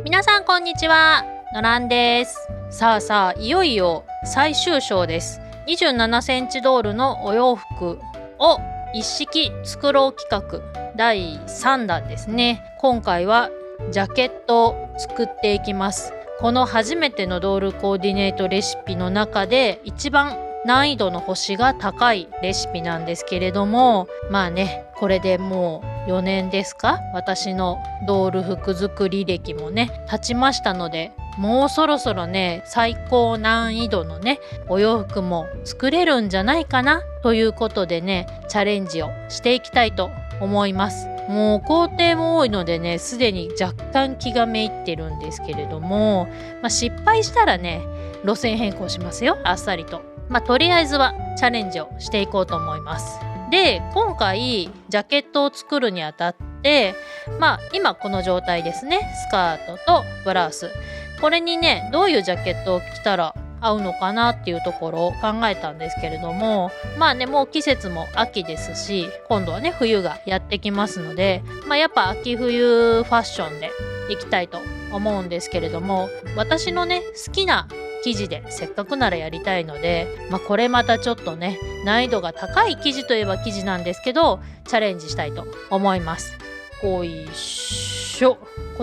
皆さんこんにちは、のらんです。さあいよいよ最終章です。27センチドールのお洋服を一式作ろう企画第3弾ですね。今回はジャケットを作っていきます。この初めてのドールコーディネートレシピの中で一番難易度の星が高いレシピなんですけれども、これでもう4年ですか、私のドール服作り歴もね経ちましたので、もうそろそろね最高難易度のねお洋服も作れるんじゃないかなということでね、チャレンジをしていきたいと思います。もう工程も多いのでね、すでに若干気がめいってるんですけれども、失敗したらね路線変更しますよ、あっさりと。とりあえずはチャレンジをしていこうと思います。で、今回ジャケットを作るにあたって、今この状態ですね。スカートとブラウス、これにねどういうジャケットを着たら合うのかなっていうところを考えたんですけれども、もう季節も秋ですし、今度はね冬がやってきますので、やっぱ秋冬ファッションでいきたいと思うんですけれども、私のね好きな生地でせっかくならやりたいので、これまたちょっとね難易度が高い生地といえば生地なんですけど、チャレンジしたいと思います。こ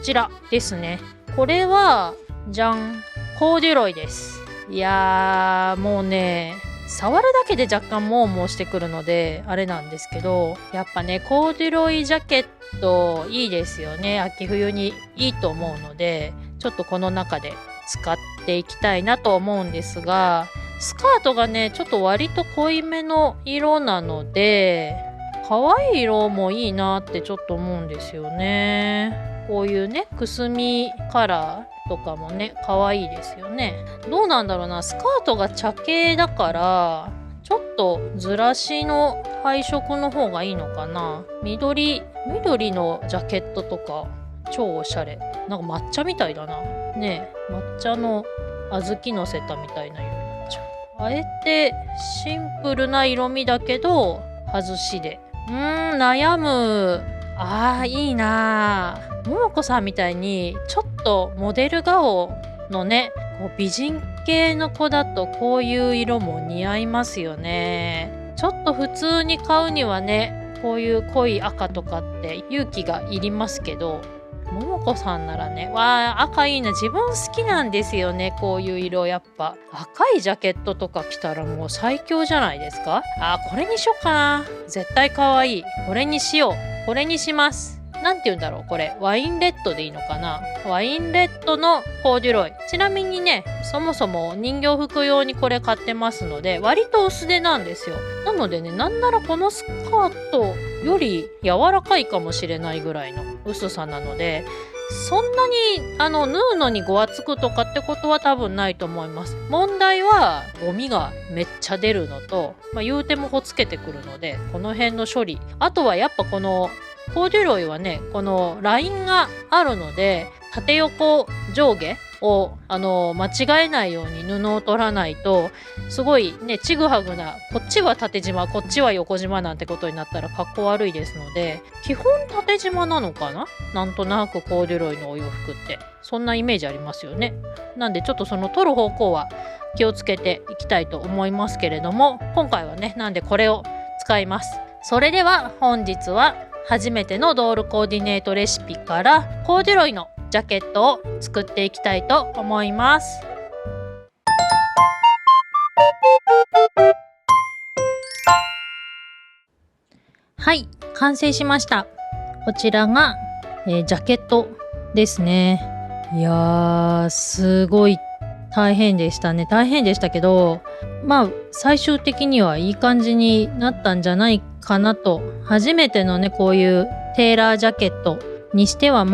ちらですね。これはじゃん、コーデュロイです。いやー、もうね触るだけで若干モーモーしてくるのであれなんですけど、やっぱねコーデュロイジャケットいいですよね。秋冬にいいと思うので、ちょっとこの中で使っていきたいなと思うんですが、スカートがねちょっと割と濃いめの色なので、可愛い色もいいなってちょっと思うんですよね。こういうねくすみカラーとかもね可愛いですよね。どうなんだろうな、スカートが茶系だからちょっとずらしの配色の方がいいのかな。緑のジャケットとか超おしゃれ、なんか抹茶みたいだなね。抹茶の小豆のせたみたいな色になっちゃう。あえてシンプルな色味だけど外しで、悩む。いいな。ももこさんみたいにちょっとモデル顔のねこう美人系の子だとこういう色も似合いますよね。ちょっと普通に買うにはねこういう濃い赤とかって勇気がいりますけど、ももこさんならね、赤いいな。自分好きなんですよねこういう色。やっぱ赤いジャケットとか着たらもう最強じゃないですか。これにしよっかな。絶対可愛い。これにしよう。これにします。なんて言うんだろう、これワインレッドでいいのかな。ワインレッドのコーデュロイ。ちなみにねそもそも人形服用にこれ買ってますので、割と薄手なんですよ。なのでね、なんならこのスカートより柔らかいかもしれないぐらいの薄さなので、そんなに縫うのにごわつくとかってことは多分ないと思います。問題はゴミがめっちゃ出るのと、言うてもほつけてくるので、この辺の処理。あとはやっぱこのコーデュロイはねこのラインがあるので、縦横上下を間違えないように布を取らないと、すごいねちぐはぐな、こっちは縦縞こっちは横縞なんてことになったらかっこ悪いですので、基本縦縞なのかな。なんとなくコーデュロイのお洋服ってそんなイメージありますよね。なんでちょっとその取る方向は気をつけていきたいと思いますけれども、今回はねなんでこれを使います。それでは本日は初めてのドールコーディネートレシピからコーデュロイのジャケットを作っていきたいと思います。はい、完成しました。こちらが、ジャケットですね。いやーすごい大変でしたね。大変でしたけど、最終的にはいい感じになったんじゃないかなと。初めてのねこういうテーラージャケットにしては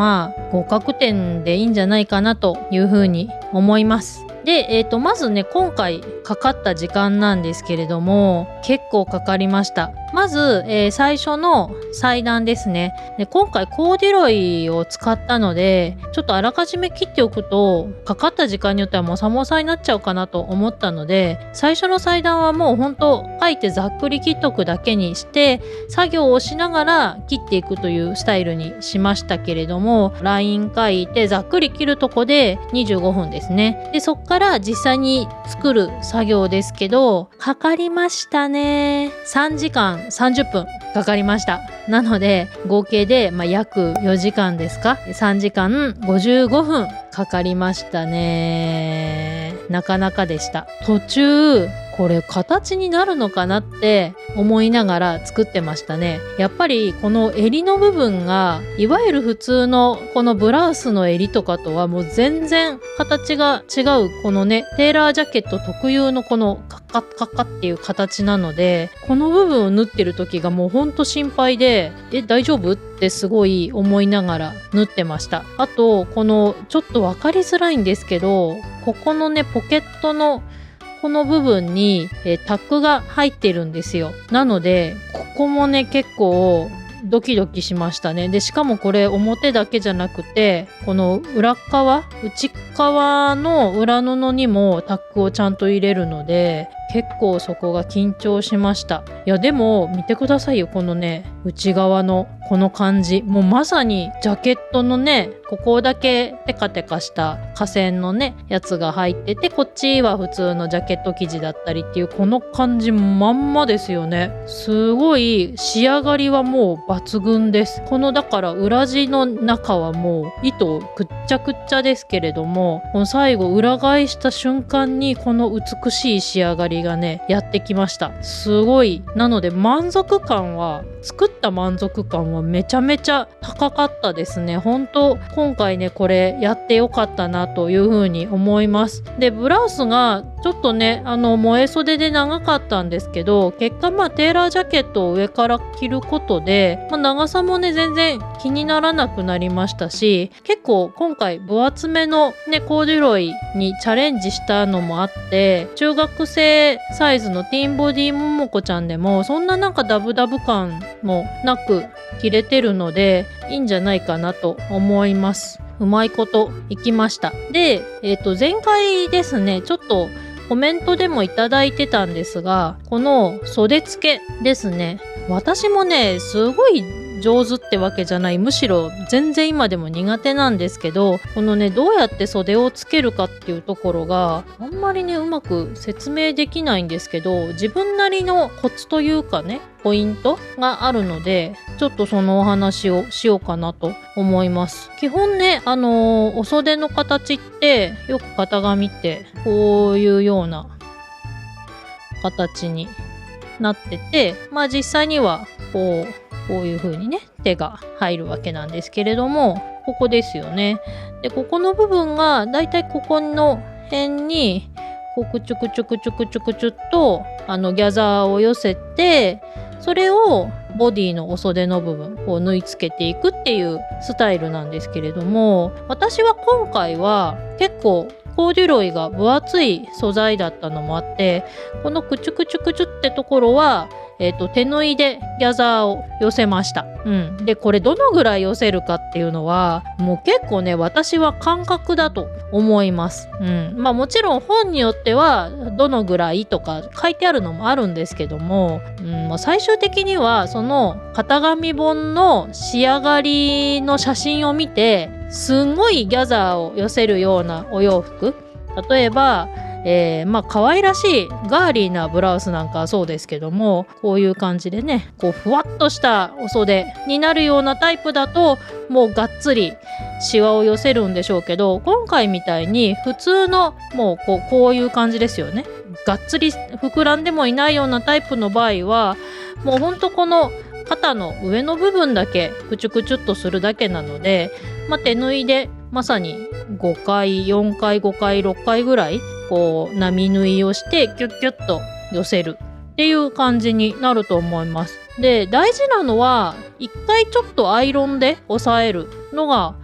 合格点でいいんじゃないかなというふうに思います。で、まずね今回かかった時間なんですけれども、結構かかりました。まず、最初の裁断ですね。で、今回コーデュロイを使ったので、ちょっとあらかじめ切っておくと、かかった時間によってはもさもさになっちゃうかなと思ったので、最初の裁断はもうほんと書いてざっくり切っとくだけにして、作業をしながら切っていくというスタイルにしましたけれども、ライン書いてざっくり切るとこで25分ですね。で、そっから実際に作る作業ですけど、かかりましたね。3時間30分かかりました。なので合計で、約4時間ですか。3時間55分かかりましたね。なかなかでした。途中これ形になるのかなって思いながら作ってましたね。やっぱりこの襟の部分がいわゆる普通のこのブラウスの襟とかとはもう全然形が違う、このねテーラージャケット特有のこのカッカッカッカっていう形なので、この部分を縫ってる時がもうほんと心配で、大丈夫ってすごい思いながら縫ってました。あとこのちょっと分かりづらいんですけど、ここのねポケットのこの部分に、タックが入ってるんですよ。なのでここもね結構ドキドキしましたね。でしかもこれ表だけじゃなくて、この裏側内側の裏布にもタックをちゃんと入れるので、結構そこが緊張しました。いやでも見てくださいよ、このね内側のこの感じ、もうまさにジャケットのねここだけテカテカした化繊のねやつが入ってて、こっちは普通のジャケット生地だったりっていうこの感じまんまですよね。すごい仕上がりはもう抜群です。このだから裏地の中はもう糸くっちゃくっちゃですけれども、この最後裏返した瞬間にこの美しい仕上がりがねやってきました。すごい。なので作った満足感はめちゃめちゃ高かったですね。本当今回ねこれやってよかったなというふうに思います。でブラウスがちょっとね萌え袖で長かったんですけど、結果テーラージャケットを上から着ることで、長さもね全然気にならなくなりましたし、結構今回分厚めのねコーデュロイにチャレンジしたのもあって、中学生サイズのティーンボディももこちゃんでもそんななんかダブダブ感もなく着れてるのでいいんじゃないかなと思います。うまいこといきました。で、前回ですねちょっとコメントでもいただいてたんですが、この袖付けですね、私もねすごい上手ってわけじゃない、むしろ全然今でも苦手なんですけど、このねどうやって袖をつけるかっていうところがあんまりねうまく説明できないんですけど、自分なりのコツというかねポイントがあるので、ちょっとそのお話をしようかなと思います。基本ねお袖の形ってよく型紙ってこういうような形になってて、実際にはこういう風にね手が入るわけなんですけれども、ここですよね。でここの部分がだいたいここの辺にこうくちゅくちゅくちゅくちゅくちゅっとギャザーを寄せて、それをボディのお袖の部分を縫い付けていくっていうスタイルなんですけれども、私は今回は結構コーデュロイが分厚い素材だったのもあって、このくちゅくちゅくちゅってところは手縫いでギャザーを寄せました。でこれどのぐらい寄せるかっていうのはもう結構ね私は感覚だと思います。もちろん本によってはどのぐらいとか書いてあるのもあるんですけども、最終的にはその型紙本の仕上がりの写真を見て、すんごいギャザーを寄せるようなお洋服、例えば可愛らしいガーリーなブラウスなんかはそうですけども、こういう感じでねこうふわっとしたお袖になるようなタイプだともうがっつりシワを寄せるんでしょうけど、今回みたいに普通のもうこういう感じですよね。がっつり膨らんでもいないようなタイプの場合はもうほんとこの肩の上の部分だけくちゅくちゅっとするだけなので、手縫いでまさに5回4回5回6回ぐらいこう波縫いをしてキュッキュッと寄せるっていう感じになると思います。で大事なのは一回ちょっとアイロンで押さえるのが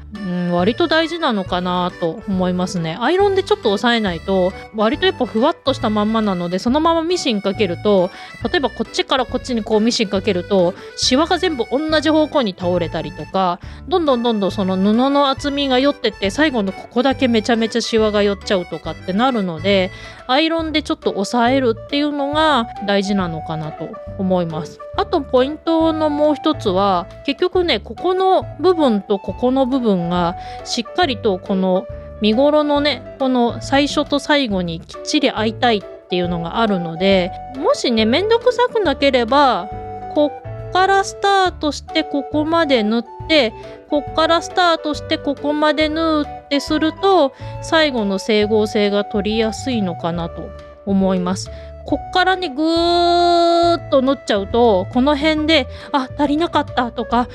割と大事なのかなと思いますね。アイロンでちょっと押さえないと割とやっぱふわっとしたまんまなので、そのままミシンかけると、例えばこっちからこっちにこうミシンかけるとシワが全部同じ方向に倒れたりとか、どんどんその布の厚みが寄ってって最後のここだけめちゃめちゃシワが寄っちゃうとかってなるので、アイロンでちょっと押さえるっていうのが大事なのかなと思います。あとポイントのもう一つは、結局ね、ここの部分とここの部分がしっかりとこの身ごろのね、この最初と最後にきっちり合いたいっていうのがあるので、もしねめんどくさくなければこっからスタートしてここまで縫って、こっからスタートしてここまで縫ってすると最後の整合性が取りやすいのかなと思います。こっからねぐーっと縫っちゃうと、この辺で足りなかったとか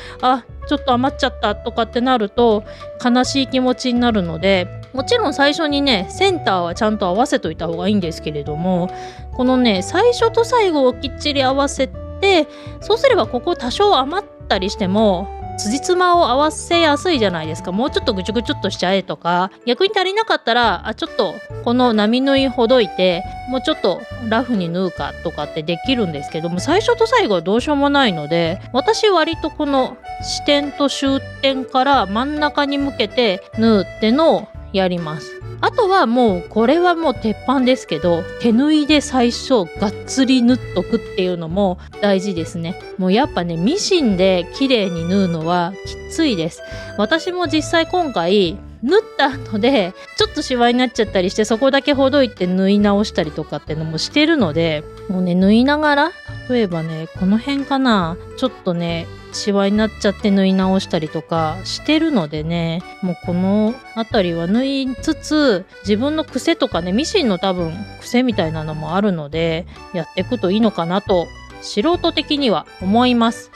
ちょっと余っちゃったとかってなると悲しい気持ちになるので、もちろん最初にねセンターはちゃんと合わせといた方がいいんですけれども、このね最初と最後をきっちり合わせて、そうすればここ多少余ったりしても辻褄を合わせやすいじゃないですか。もうちょっとぐちゅぐちゅっとしちゃえとか、逆に足りなかったらちょっとこの波縫いほどいてもうちょっとラフに縫うかとかってできるんですけども、最初と最後はどうしようもないので、私割とこの支点と終点から真ん中に向けて縫うってのをやります。あとはもうこれはもう鉄板ですけど、手縫いで最初がっつり縫っとくっていうのも大事ですね。もうやっぱねミシンで綺麗に縫うのはきついです。私も実際今回縫った後でちょっとシワになっちゃったりして、そこだけほどいて縫い直したりとかってのもしてるので、もうね縫いながら、例えばねこの辺かな、ちょっとねシワになっちゃって縫い直したりとかしてるのでね、もうこの辺りは縫いつつ自分の癖とかね、ミシンの多分癖みたいなのもあるのでやっていくといいのかなと素人的には思います。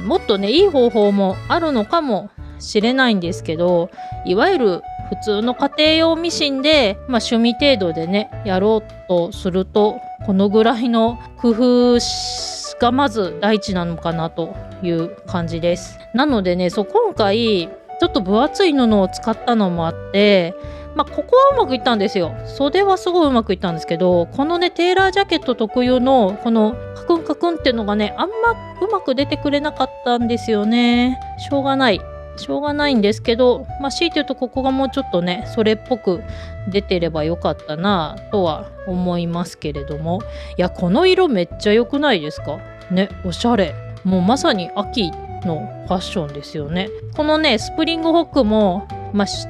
もっとねいい方法もあるのかもしれないんですけど、いわゆる普通の家庭用ミシンで、趣味程度でねやろうとすると、このぐらいの工夫がまず第一なのかなという感じです。なのでね、今回ちょっと分厚い布を使ったのもあって、ここはうまくいったんですよ。袖はすごいうまくいったんですけど、このねテーラージャケット特有のこのカクンカクンっていうのがね、あんまうまく出てくれなかったんですよね。しょうがないんですけど、強いて言うとここがもうちょっとねそれっぽく出てればよかったなとは思いますけれども、いやこの色めっちゃ良くないですかね。おしゃれ、もうまさに秋のファッションですよね。このねスプリングホックも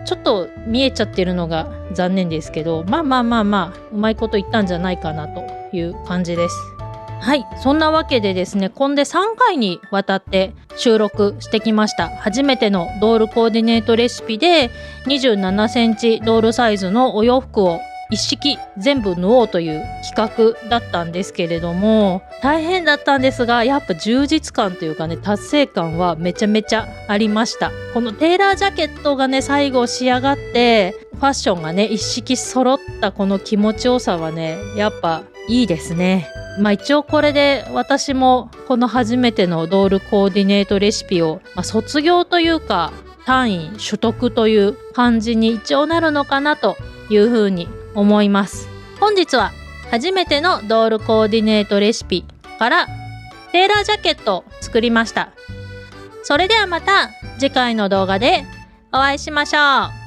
ちょっと見えちゃってるのが残念ですけど、うまいこと言ったんじゃないかなという感じです。はい、そんなわけでですね、今で3回にわたって収録してきました初めてのドールコーディネートレシピで、27センチドールサイズのお洋服を一式全部縫おうという企画だったんですけれども、大変だったんですが、やっぱ充実感というかね、達成感はめちゃめちゃありました。このテーラージャケットがね最後仕上がって、ファッションがね一式揃ったこの気持ちよさはねやっぱいいですね。一応これで私もこの初めてのドールコーディネートレシピを、卒業というか単位取得という感じに一応なるのかなというふうに思います。本日は初めてのドールコーディネートレシピからテーラージャケットを作りました。それではまた次回の動画でお会いしましょう。